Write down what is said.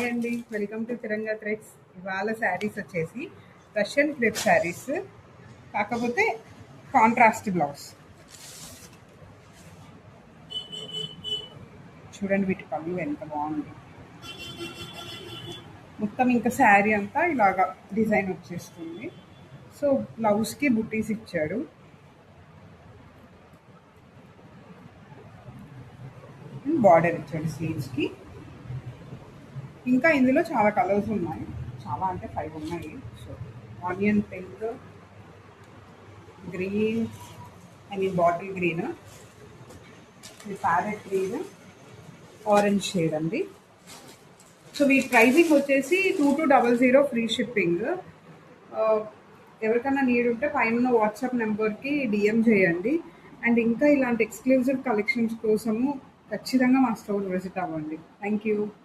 Hi అండి, welcome to Tiranga threads. ఇవాళ శారీస్ వచ్చేసి రష్యన్ క్రేప్ శారీస్, కాకపోతే కాంట్రాస్ట్ బ్లౌజ్. చూడండి వీటి పళ్ళు ఎంత బాగుంది. మొత్తం ఇంకా శారీ అంతా ఇలాగా డిజైన్ వచ్చేస్తుంది. సో బ్లౌజ్కి బుటీస్ ఇచ్చాడు. బార్డర్ ఇచ్చాడు స్లీవ్స్కి. ఇంకా ఇందులో చాలా కలర్స్ ఉన్నాయి, చాలా అంటే 5 ఉన్నాయి. So onion pink, green, bottle green, parrot green, orange shade అండి. సో వీటి ప్రైజింగ్ వచ్చేసి 2200 ఫ్రీ షిప్పింగ్. ఎవరికైనా నీడ్ ఉంటే పైన వాట్సాప్ నెంబర్కి డిఎం చేయండి. అండ్ ఇంకా ఇలాంటి ఎక్స్క్లూజివ్ కలెక్షన్స్ కోసము ఖచ్చితంగా మా స్టోర్ విజిట్ అవ్వండి. Thank you.